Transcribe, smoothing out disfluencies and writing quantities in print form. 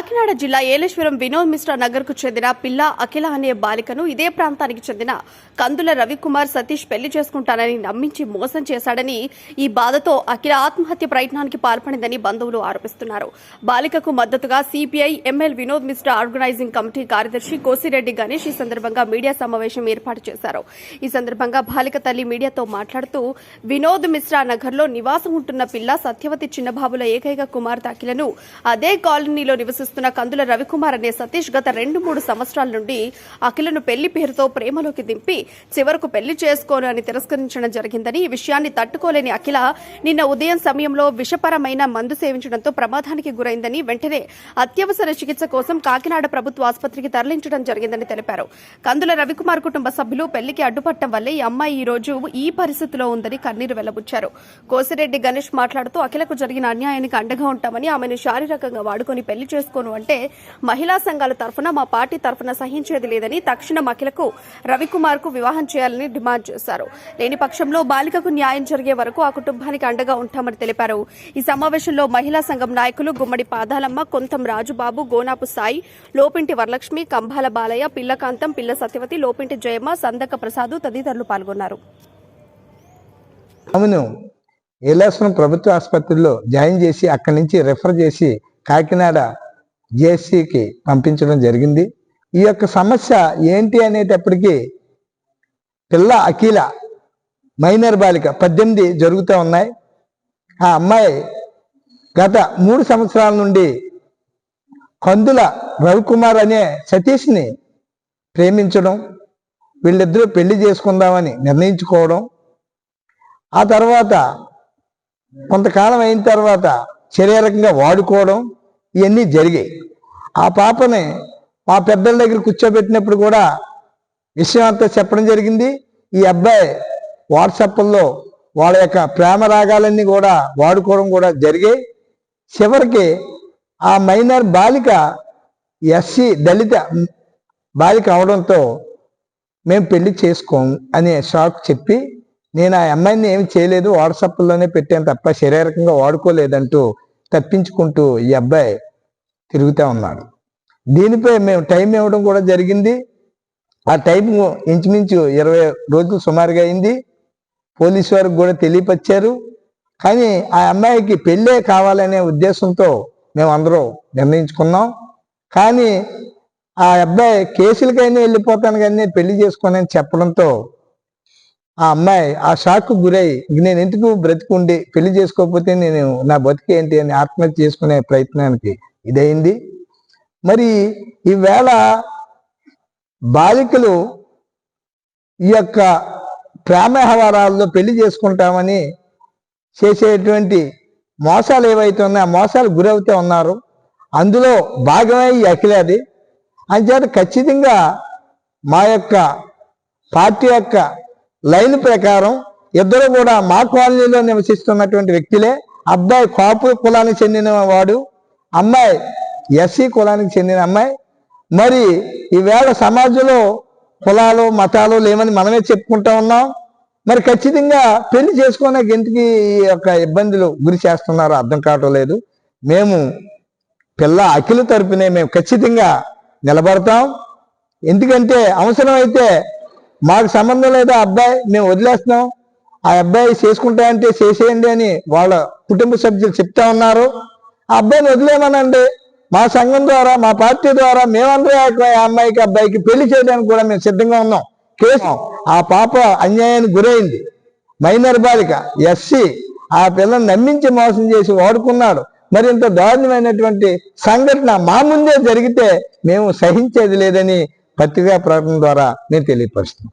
కాకినాడ జిల్లా ఏలేశ్వరం వినోద్ మిశ్రా నగర్ కు చెందిన పిల్ల అఖిల అనే బాలికను ఇదే ప్రాంతానికి చెందిన కందుల రవికుమార్ సతీష్ పెళ్లి చేసుకుంటానని నమ్మించి మోసం చేశాడని ఈ బాధతో అఖిల ఆత్మహత్య ప్రయత్నానికి పాల్పడిందని బంధువులు ఆరోపిస్తున్నారు. బాలికకు మద్దతుగా CPI ML Vinod Mishra organising committee కార్యదర్శి కోసిరెడ్డి గణేష్ ఈ సందర్భంగా మీడియా సమావేశం ఏర్పాటు చేశారు. ఈ సందర్భంగా బాలిక తల్లి మీడియాతో మాట్లాడుతూ వినోద్ మిశ్రా నగర్ లో నివాసం ఉంటున్న పిల్ల సత్యవతి చిన్నబాబుల ఏకైక కుమార్తె అఖిలను అదే కాలనీలో నివసిస్తున్న కందుల రవికుమార్ అనే సతీష్ గత 2-3 సంవత్సరాల నుండి అఖిలను పెళ్లి పేరుతో ప్రేమలోకి దింపి చివరకు పెళ్లి చేసుకోను అని తిరస్కరించడం జరిగిందని, ఈ విషయాన్ని తట్టుకోలేని అఖిల నిన్న ఉదయం సమయంలో విషపరమైన మందు సేవించడంతో ప్రమాదానికి గురైందని, వెంటనే అత్యవసర చికిత్స కోసం కాకినాడ ప్రభుత్వ ఆసుపత్రికి తరలించడం జరిగిందని తెలిపారు. కందుల రవికుమార్ కుటుంబ సభ్యులు పెళ్లికి అడ్డుపట్టడం వల్లే ఈ అమ్మాయి ఈ రోజు ఈ పరిస్థితిలో ఉందని కన్నీరు వెళ్లబుచ్చారు. కోసిరెడ్డి గణేష్ మాట్లాడుతూ అఖిలకు జరిగిన అన్యాయానికి అండగా ఉంటామని, ఆమెను శారీరకంగా వాడుకొని పెళ్లి చేసుకోను అంటే మహిళా సంఘాల తరఫున మా పార్టీ తరఫున సహించేది లేదని, తక్షణం అఖిలకు రవికుమార్ కు వివాహం చేయాలని డిమాండ్ చేశారు. లేని పక్షంలో బాలికకు న్యాయం జరిగే వరకు ఆ కుటుంబానికి అండగా ఉంటామని తెలిపారు. ఈ సమావేశంలో మహిళా సంఘం నాయకులు గుమ్మడి పాదాలమ్మ, కొంతం రాజుబాబు, గోనాపు సాయి, లోపింటి వరలక్ష్మి, కంభాల బాలయ్య, పిల్లకాంతం, పిల్ల సత్యవతి, లోపింటి జయమ్మ, సందక ప్రసాద్ తదితరులు పాల్గొన్నారు. ఏలేశ్వరం ప్రభుత్వ ఆసుపత్రిలో జాయిన్ చేసి అక్కడి నుంచి రెఫర్ చేసి కాకినాడ జేఎస్సీకి పంపించడం జరిగింది. ఈ యొక్క సమస్య ఏంటి అనేటప్పటికీ పిల్ల అఖిల మైనర్ బాలిక 18 జరుగుతూ ఉన్నాయి. ఆ అమ్మాయి గత 3 సంవత్సరాల నుండి కందుల రవికుమార్ అనే సతీష్ని ప్రేమించడం, వీళ్ళిద్దరూ పెళ్లి చేసుకుందామని నిర్ణయించుకోవడం, ఆ తర్వాత కొంతకాలం అయిన తర్వాత శారీరకంగా వాడుకోవడం, ఇవన్నీ జరిగాయి. ఆ పాపని మా పెద్దల దగ్గర కూర్చోబెట్టినప్పుడు కూడా విషయం అంతా చెప్పడం జరిగింది. ఈ అబ్బాయి వాట్సాప్లో వాళ్ళ యొక్క ప్రేమ రాగాలన్నీ కూడా వాడుకోవడం కూడా జరిగాయి. చివరికి ఆ మైనర్ బాలిక ఎస్సీ దళిత బాలిక అవడంతో మేము పెళ్లి చేసుకోము అనే షాక్ చెప్పి, నేను ఆ అమ్మాయిని ఏమి చేయలేదు, వాట్సాప్లోనే పెట్టాను తప్ప శారీరకంగా వాడుకోలేదంటూ తప్పించుకుంటూ ఈ అబ్బాయి తిరుగుతూ ఉన్నాడు. దీనిపై మేము టైం ఇవ్వడం కూడా జరిగింది. ఆ టైం ఇంచుమించు 20 రోజులు సుమారుగా అయింది. పోలీసు వారికి కూడా తెలియపరిచారు. కానీ ఆ అమ్మాయికి పెళ్ళే కావాలనే ఉద్దేశంతో మేము అందరూ నిర్ణయించుకున్నాం. కానీ ఆ అబ్బాయి కేసులకైనా వెళ్ళిపోతాను కానీ నేను పెళ్లి చేసుకోనని చెప్పడంతో ఆ అమ్మాయి ఆ షాక్కు గురై, నేను ఎందుకు బ్రతికుండి పెళ్లి చేసుకోకపోతే నేను నా బతికేంటి అని ఆత్మహత్య చేసుకునే ప్రయత్నానికి ఇదైంది. మరి ఈవేళ బాలికలు ఈ యొక్క ప్రేమ వ్యవహారాల్లో పెళ్లి చేసుకుంటామని చేసేటువంటి మోసాలు ఏవైతే ఉన్నాయో ఆ మోసాలు గురవుతూ ఉన్నారు. అందులో భాగమే ఈ అఖిలది. అంచేత ఖచ్చితంగా మా యొక్క పార్టీ యొక్క లైన్ ప్రకారం ఇద్దరు కూడా మా కాలనీలో నివసిస్తున్నటువంటి వ్యక్తులే. అబ్బాయి కాపు కులానికి చెందిన వాడు, అమ్మాయి ఎస్సీ కులానికి చెందిన అమ్మాయి. మరి ఈవేళ సమాజంలో కులాలు మతాలు లేవని మనమే చెప్పుకుంటా ఉన్నాం. మరి ఖచ్చితంగా పెళ్లి చేసుకోవడానికి ఎందుకు ఈ యొక్క ఇబ్బందులు గురి చేస్తున్నారో అర్థం కావటం లేదు. మేము పిల్ల అఖిల తరపునే మేము ఖచ్చితంగా నిలబడతాం. ఎందుకంటే అవసరమైతే మాకు సంబంధం లేదా అబ్బాయి, మేము వదిలేస్తున్నాం, ఆ అబ్బాయి చేసుకుంటా అంటే చేసేయండి అని వాళ్ళ కుటుంబ సభ్యులు చెప్తా ఉన్నారు. ఆ అబ్బాయిని వదిలేమనండి, మా సంఘం ద్వారా మా పార్టీ ద్వారా మేమందరూ ఆ అమ్మాయికి అబ్బాయికి పెళ్లి చేయడానికి కూడా మేము సిద్ధంగా ఉన్నాం. కేసు ఆ పాప అన్యాయానికి గురైంది, మైనర్ బాలిక ఎస్సీ, ఆ పిల్లని నమ్మించి మోసం చేసి వాడుకున్నాడు. మరి ఇంత దారుణమైనటువంటి సంఘటన మా ముందే జరిగితే మేము సహించేది లేదని పత్రికా ప్రకటన ద్వారా నేను తెలియపరుస్తున్నాను.